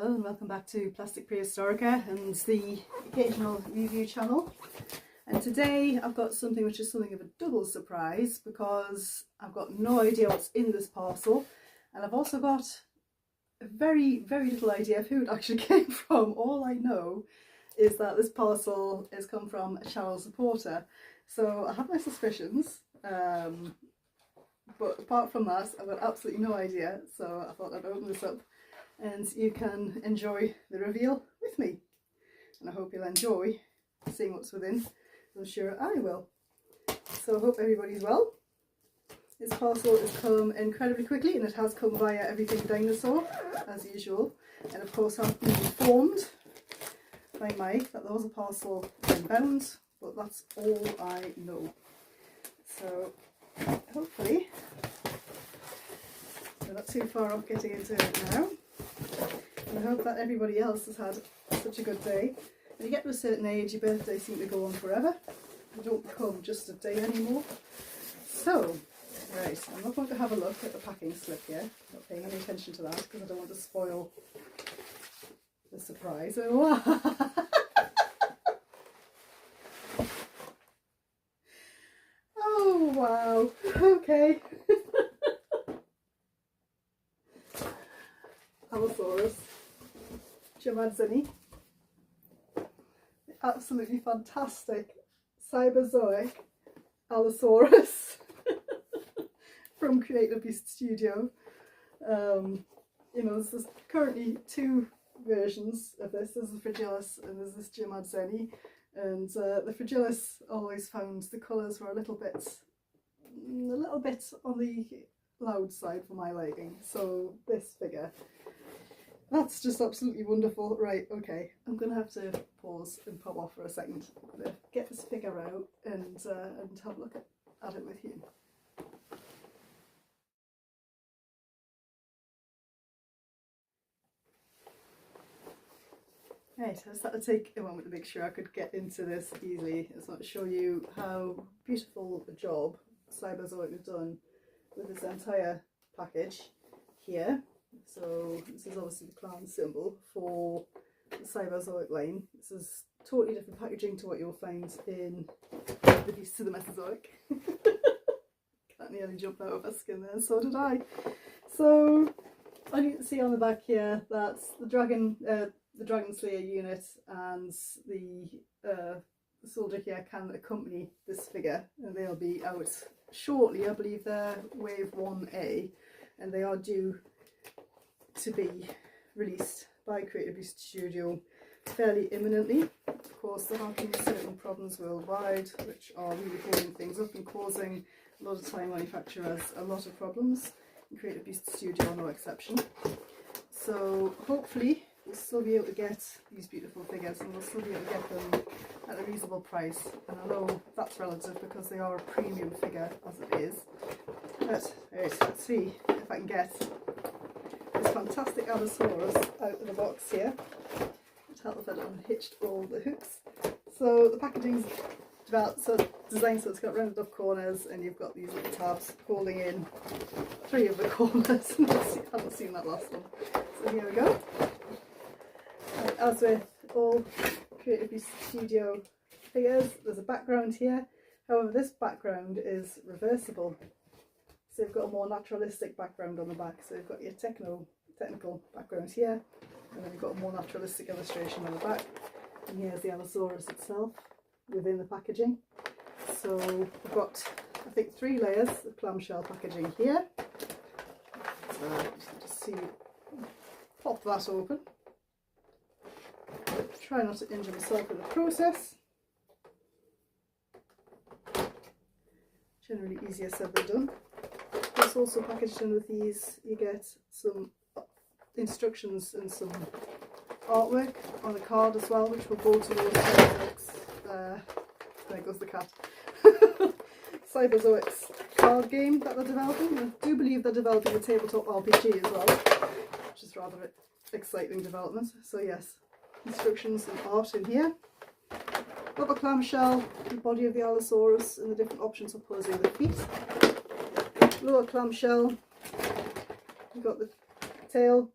Hello and welcome back to Plastic Prehistorica and the occasional review channel. And today I've got something which is something of a double surprise because I've got no idea what's in this parcel, and I've also got a very little idea of who it actually came from. All I know is that this parcel has come from a channel supporter, so I have my suspicions, but apart from that I've got absolutely no idea, so I thought I'd open this up and you can enjoy the reveal with me, and I hope you'll enjoy seeing what's within. I'm sure I will. So I hope everybody's well. This parcel has come incredibly quickly, and it has come via Everything Dinosaur as usual, and of course I've been informed by Mike that there was a parcel inbound, but that's all I know. So hopefully we're not too far off getting into it now. And I hope that everybody else has had such a good day. When you get to a certain age, your birthdays seem to go on forever. They don't become just a day anymore. So, right, I'm not going to have a look at the packing slip here. I'm not paying any attention to that because I don't want to spoil the surprise. Oh wow, okay. Allosaurus Jamadzini, absolutely fantastic Cyberzoic Allosaurus from Creative Beast Studio. You know, there's currently two versions of this. There's the Fragilis and there's this Jamadzini, and the Fragilis always found the colours were a little bit on the loud side for my liking. So this figure, that's just absolutely wonderful. Right, okay, I'm going to have to pause and pop off for a second. I'm going to get this figure out and have a look at it with you. Right, I just had to take a moment to make sure I could get into this easily. I just want to show you how beautiful a job Cyberzoic have done with this entire package here. So this is obviously the clown symbol for the Cyberzoic line. This is totally different packaging to what you'll find in the Beasts of the Mesozoic. Cat nearly jumped out of her skin there, so did I. So as you can see on the back here, that's the Dragon Slayer unit, and the soldier here can accompany this figure, and they'll be out shortly. I believe they're Wave 1A, and they are due to be released by Creative Beast Studio fairly imminently. Of course, there have been certain problems worldwide which are really holding things up and causing a lot of time manufacturers a lot of problems, and Creative Beast Studio are no exception. So hopefully we'll still be able to get these beautiful figures, and we'll still be able to get them at a reasonable price. And I know that's relative because they are a premium figure as it is. But right, let's see if I can get this fantastic Allosaurus out of the box here. Let's help if I unhitched all the hooks. So the packaging's designed so it's got rounded off corners, and you've got these little tabs holding in 3 of the corners. I haven't seen that last one. So here we go. As with all Creative Beast Studio figures, there's a background here. However, this background is reversible. So you've got a more naturalistic background on the back. So you've got your technical background here, and then you've got a more naturalistic illustration on the back. And here's the Allosaurus itself within the packaging. So we've got, I think, 3 layers of clamshell packaging here. So just see, pop that open. Try not to injure myself in the process. Generally easier said than done. It's also packaged in with these. You get some instructions and some artwork on the card as well, which will go towards Cyberzoic's. There goes the cat. Cyberzoic's card game that they're developing. I do believe they're developing a tabletop RPG as well, which is rather exciting development. So yes, instructions and art in here. Rubber clamshell, the body of the Allosaurus and the different options for posing the feet. Lower clamshell, you've got the tail,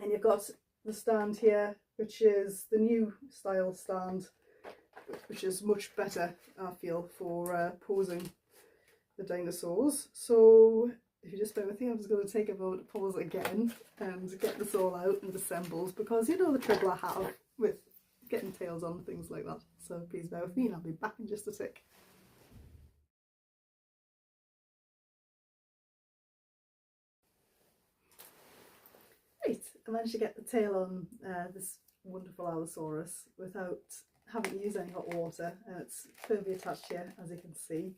and you've got the stand here, which is the new style stand, which is much better, I feel, for posing the dinosaurs. So if you just bear with me, I'm just going to take a moment to pause again and get this all out and assembled, because you know the trouble I have with getting tails on things like that. So please bear with me and I'll be back in just a sec. Right, I managed to get the tail on this wonderful Allosaurus without having to use any hot water, and it's firmly attached here, as you can see.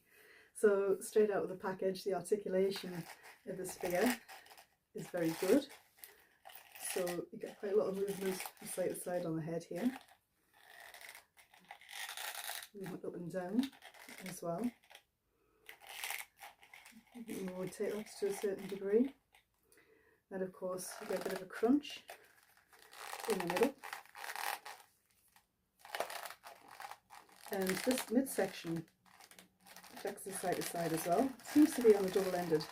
So straight out of the package, the articulation of this figure is very good. So you get quite a lot of movement from side to side on the head here. Movement up and down as well. You can rotate that to a certain degree. And of course you get a bit of a crunch in the middle. And this midsection flexes side to side as well. It seems to be on a double-ended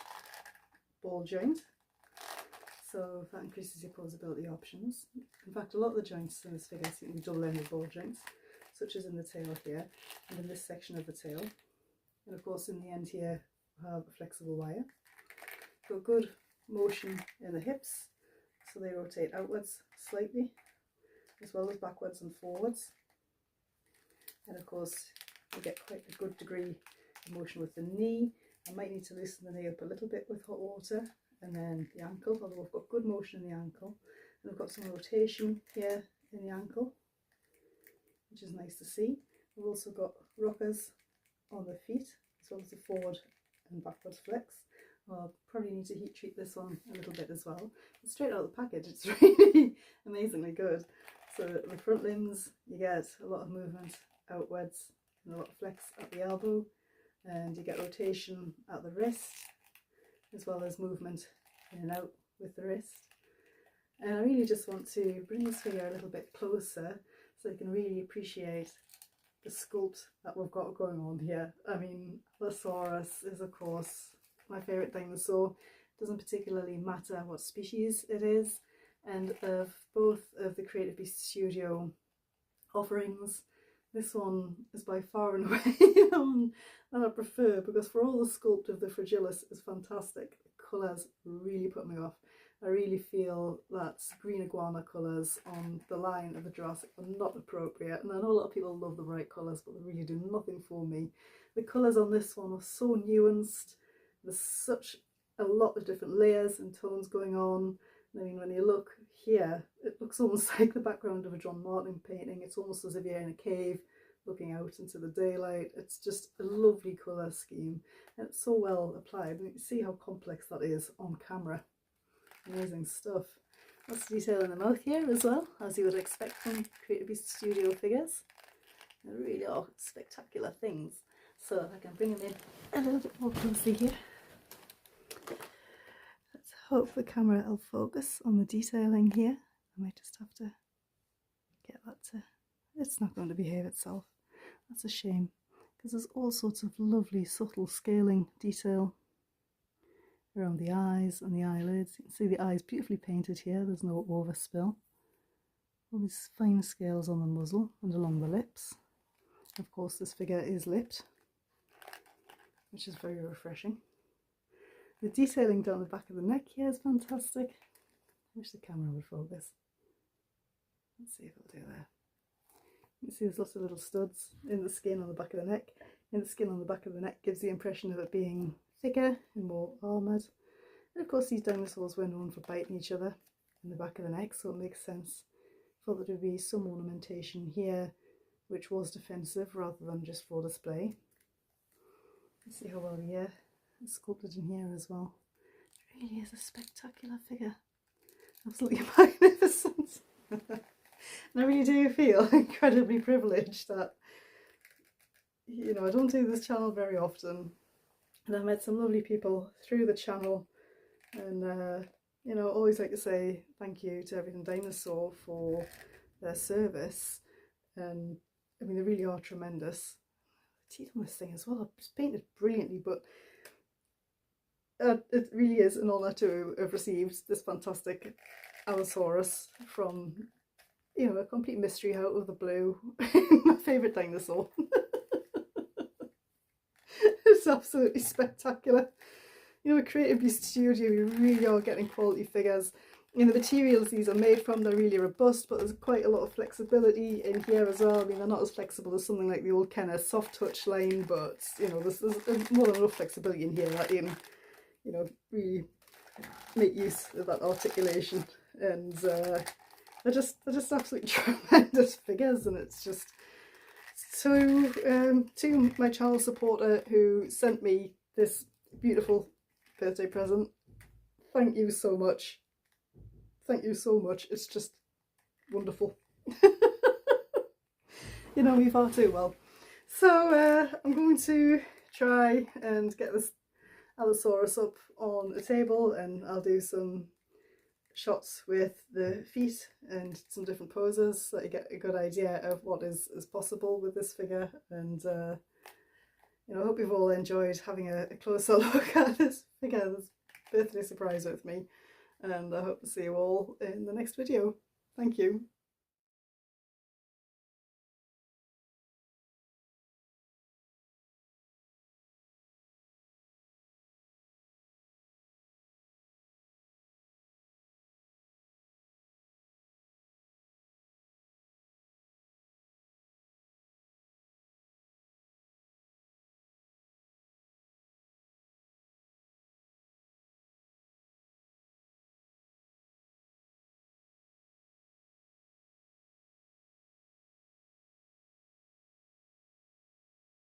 ball joint, so that increases your posability options. In fact, a lot of the joints in this figure seem to be double-ended ball joints, such as in the tail here and in this section of the tail. And of course in the end here we have a flexible wire. Got good motion in the hips, so they rotate outwards slightly as well as backwards and forwards. And of course you get quite a good degree of motion with the knee. I might need to loosen the knee up a little bit with hot water, and then the ankle, although I've got good motion in the ankle. And I've got some rotation here in the ankle, which is nice to see. We've also got rockers on the feet, as well as the forward and backwards flex. I'll probably need to heat treat this one a little bit as well. But straight out of the package, it's really amazingly good. So the front limbs, you get a lot of movement outwards and a lot of flex at the elbow, and you get rotation at the wrist, as well as movement in and out with the wrist. And I really just want to bring this figure a little bit closer so you can really appreciate the sculpt that we've got going on here. I mean, Allosaurus is of course my favourite dinosaur. It doesn't particularly matter what species it is, and of both of the Creative Beast Studio offerings, this one is by far and away the one that I prefer, because for all the sculpt of the Fragilis is fantastic, the colours really put me off. I really feel that green iguana colours on the line of the Jurassic are not appropriate, and I know a lot of people love the bright colours, but they really do nothing for me. The colours on this one are so nuanced, there's such a lot of different layers and tones going on. I mean, when you look here, it looks almost like the background of a John Martin painting. It's almost as if you're in a cave looking out into the daylight. It's just a lovely colour scheme, and it's so well applied. And you can see how complex that is on camera. Amazing stuff. Lots of detail in the mouth here as well, as you would expect from Creative Beast Studio figures. They really are spectacular things. So if I can bring them in a little bit more closely here. Let's hope the camera will focus on the detailing here. I might just have to get that to... It's not going to behave itself. That's a shame, because there's all sorts of lovely subtle scaling detail around the eyes and the eyelids. You can see the eyes beautifully painted here, there's no overspill. All these fine scales on the muzzle and along the lips. Of course this figure is lipped, which is very refreshing. The detailing down the back of the neck here is fantastic. I wish the camera would focus. Let's see if it'll do there. You can see there's lots of little studs in the skin on the back of the neck. And the skin on the back of the neck gives the impression of it being thicker and more armoured. And of course these dinosaurs were known for biting each other in the back of the neck, so it makes sense for there to be some ornamentation here which was defensive rather than just for display. You see how well the ear is sculpted in here as well. It really is a spectacular figure. Absolutely magnificent. And I really do feel incredibly privileged that, you know, I don't do this channel very often, and I've met some lovely people through the channel, and you know, always like to say thank you to Everything Dinosaur for their service. And I mean, they really are tremendous. The teeth on this thing as well, it's painted brilliantly, but it really is an honour to have received this fantastic Allosaurus from, you know, a complete mystery out of the blue. My favourite dinosaur. It's absolutely spectacular. You know, at Creative Beast Studio, you really are getting quality figures. You know, the materials these are made from, they're really robust, but there's quite a lot of flexibility in here as well. I mean, they're not as flexible as something like the old kind of soft touch line, but, you know, there's more than enough flexibility in here that you can, you know, really make use of that articulation. And they're just absolutely tremendous figures, and it's just so, to my channel supporter who sent me this beautiful birthday present, thank you so much. Thank you so much. It's just wonderful. You know me far too well. So I'm going to try and get this Allosaurus up on a table, and I'll do some shots with the feet and some different poses so that you get a good idea of what is possible with this figure. And you know, I hope you've all enjoyed having a closer look at this figure, this birthday surprise with me, and I hope to see you all in the next video. Thank you.